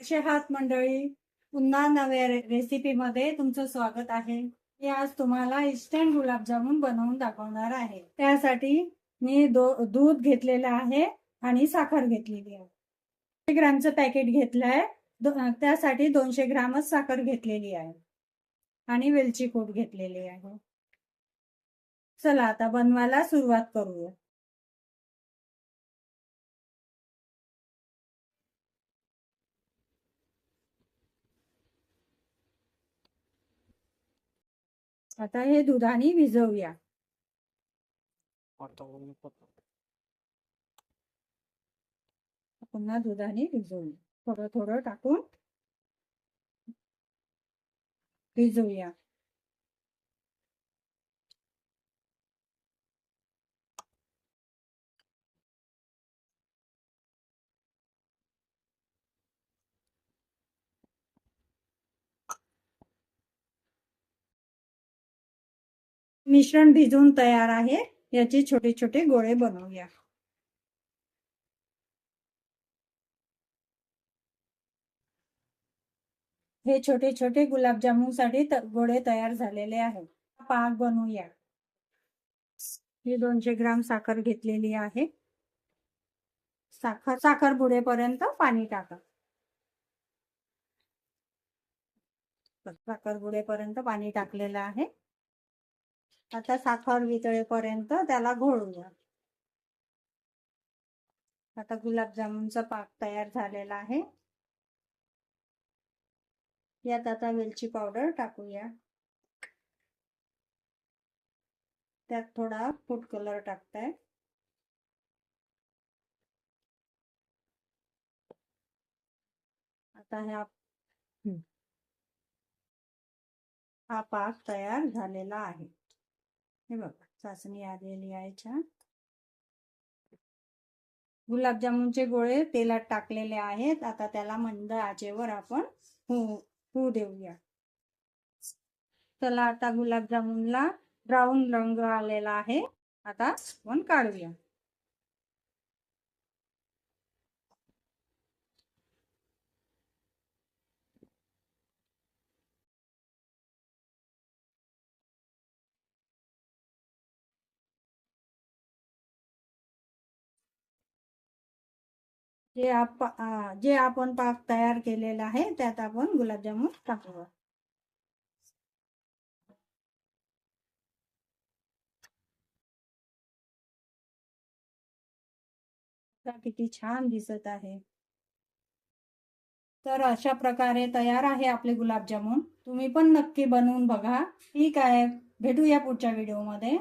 कसे आहात मंडळी? पुन्हा नव्या रेसिपीमध्ये तुमचं स्वागत आहे. मी आज तुम्हाला इन्स्टंट गुलाबजामुन बनवून दाखवणार आहे. त्यासाठी मी दूध घेतलेलं आहे आणि साखर घेतलेली आहे. 200 ग्रामचं पॅकेट घेतलंय. त्यासाठी 200 ग्रामच साखर घेतलेली आहे आणि वेलची पूड घेतलेली आहे. चला आता बनवायला सुरुवात करूया. आता हे दुधाने भिजवूया. पुन्हा दुधाने भिजवूया. थोडं थोडं टाकून भिजवूया. मिश्रण भिजून तयार आहे. याचे छोटे छोटे गोळे बनवूया. हे छोटे छोटे गुलाबजामुन साठी गोळे तयार झालेले आहेत. पाक बनवूया. ही 200 ग्राम साखर घेतलेली आहे. साखर बुडेपर्यंत पाणी टाका. साखर बुडेपर्यंत पाणी टाकलेलं आहे. आता साखर वितळेपर्यंत त्याला घोळूया. आता गुलाबजामुनचा पाक तयार झालेला आहे. यात आता वेलची पावडर टाकूया. त्यात थोडा फूड कलर टाकताय. आता हा पाक तयार झालेला आहे. हे बघा, चासणी आलेली आहे छान. गुलाबजामुनचे गोळे तेलात टाकलेले आहेत. आता त्याला मंद आचेवर आपण होऊ देऊया. चला आता गुलाबजामुनला ब्राऊन रंग आलेला आहे. आता आपण काढूया. जे आपण पाक तयार केलेला आहे त्यात आपण गुलाबजामुन टाकूया. किती छान दिसत आहे. तर अशा प्रकारे तयार आहे आपले गुलाबजामुन. तुम्ही पण नक्की बनवून बघा. ठीक आहे, भेटूया पुढच्या व्हिडिओमध्ये.